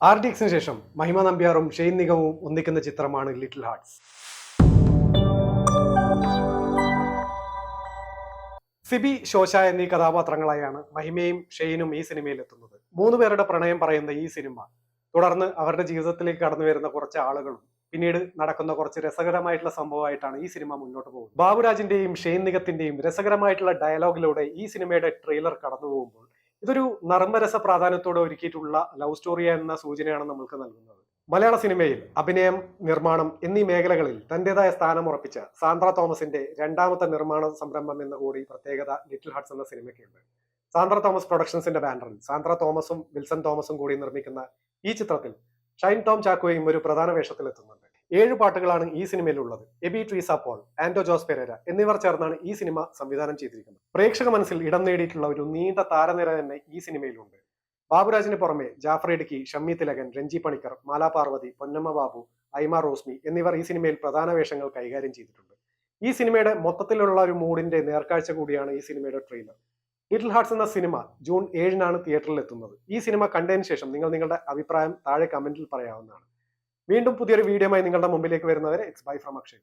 ആർഡിഎക്സിന് ശേഷം മഹിമ നമ്പ്യാറും ഷെയ്ൻ നിഗവും ഒന്നിക്കുന്ന ചിത്രമാണ് ലിറ്റിൽ ഹാർട്ട്സ്. സിബി, ശോശ എന്നീ കഥാപാത്രങ്ങളായാണ് മഹിമയും ഷെയ്നും ഈ സിനിമയിൽ എത്തുന്നത്. 3 പേരുടെ പ്രണയം പറയുന്ന ഈ സിനിമ തുടർന്ന് അവരുടെ ജീവിതത്തിലേക്ക് കടന്നു വരുന്ന കുറച്ച് ആളുകളും പിന്നീട് നടക്കുന്ന കുറച്ച് രസകരമായിട്ടുള്ള സംഭവമായിട്ടാണ് ഈ സിനിമ മുന്നോട്ട് പോകുന്നത്. ബാബുരാജിന്റെയും ഷെയ്ൻ നിഗത്തിന്റെയും രസകരമായിട്ടുള്ള ഡയലോഗിലൂടെ ഈ സിനിമയുടെ ട്രെയിലർ കടന്നു പോകുമ്പോൾ ഇതൊരു നർമ്മരസ പ്രാധാന്യത്തോടെ ഒരുക്കിയിട്ടുള്ള ലവ് സ്റ്റോറി എന്ന സൂചനയാണ് നമ്മൾക്ക് നൽകുന്നത്. മലയാള സിനിമയിൽ അഭിനയം, നിർമ്മാണം എന്നീ മേഖലകളിൽ തന്റേതായ സ്ഥാനം ഉറപ്പിച്ച സാന്ദ്ര തോമസിന്റെ രണ്ടാമത്തെ നിർമ്മാണ സംരംഭം എന്ന കൂടി പ്രത്യേകത ലിറ്റിൽ ഹാർട്ട്സ് എന്ന സിനിമയ്ക്കുണ്ട്. സാന്ദ്ര തോമസ് പ്രൊഡക്ഷൻസിന്റെ ബാനറിൽ സാന്ദ്ര തോമസും വിൽസൺ തോമസും കൂടി നിർമ്മിക്കുന്ന ഈ ചിത്രത്തിൽ ഷൈൻ ടോം ചാക്കോയും ഒരു പ്രധാന വേഷത്തിലെത്തുന്നുണ്ട്. 7 പാട്ടുകളാണ് ഈ സിനിമയിലുള്ളത്. എബി ട്രീസ പോൾ, ആന്റോ ജോസ് പെരേര എന്നിവർ ചേർന്നാണ് ഈ സിനിമ സംവിധാനം ചെയ്തിരിക്കുന്നത്. പ്രേക്ഷക മനസ്സിൽ ഇടം നേടിയിട്ടുള്ള ഒരു നീണ്ട താരനിര തന്നെ ഈ സിനിമയിലുണ്ട്. ബാബുരാജിന് പുറമെ ജാഫർ ഇടുക്കി, ഷമ്മി തിലകൻ, രഞ്ജി പണിക്കർ, മാലാ പാർവതി, പൊന്നമ്മ ബാബു, ഐമ റോസ്മി എന്നിവർ ഈ സിനിമയിൽ പ്രധാന വേഷങ്ങൾ കൈകാര്യം ചെയ്തിട്ടുണ്ട്. ഈ സിനിമയുടെ മൊത്തത്തിലുള്ള ഒരു മൂഡിന്റെ നേർക്കാഴ്ച കൂടിയാണ് ഈ സിനിമയുടെ ട്രെയിലർ. ലിറ്റിൽ ഹാർട്ട്സ് എന്ന സിനിമ ജൂൺ 7-നാണ് തിയേറ്ററിൽ എത്തുന്നത്. ഈ സിനിമ കണ്ടതിന് ശേഷം നിങ്ങൾ നിങ്ങളുടെ അഭിപ്രായം താഴെ കമന്റിൽ പറയാവുന്നതാണ്. വീണ്ടും പുതിയൊരു വീഡിയോയുമായി നിങ്ങളുടെ മുമ്പിലേക്ക് വരുന്നവരെ ഇറ്റ്സ് ബൈ ഫ്രം അക്ഷയ്.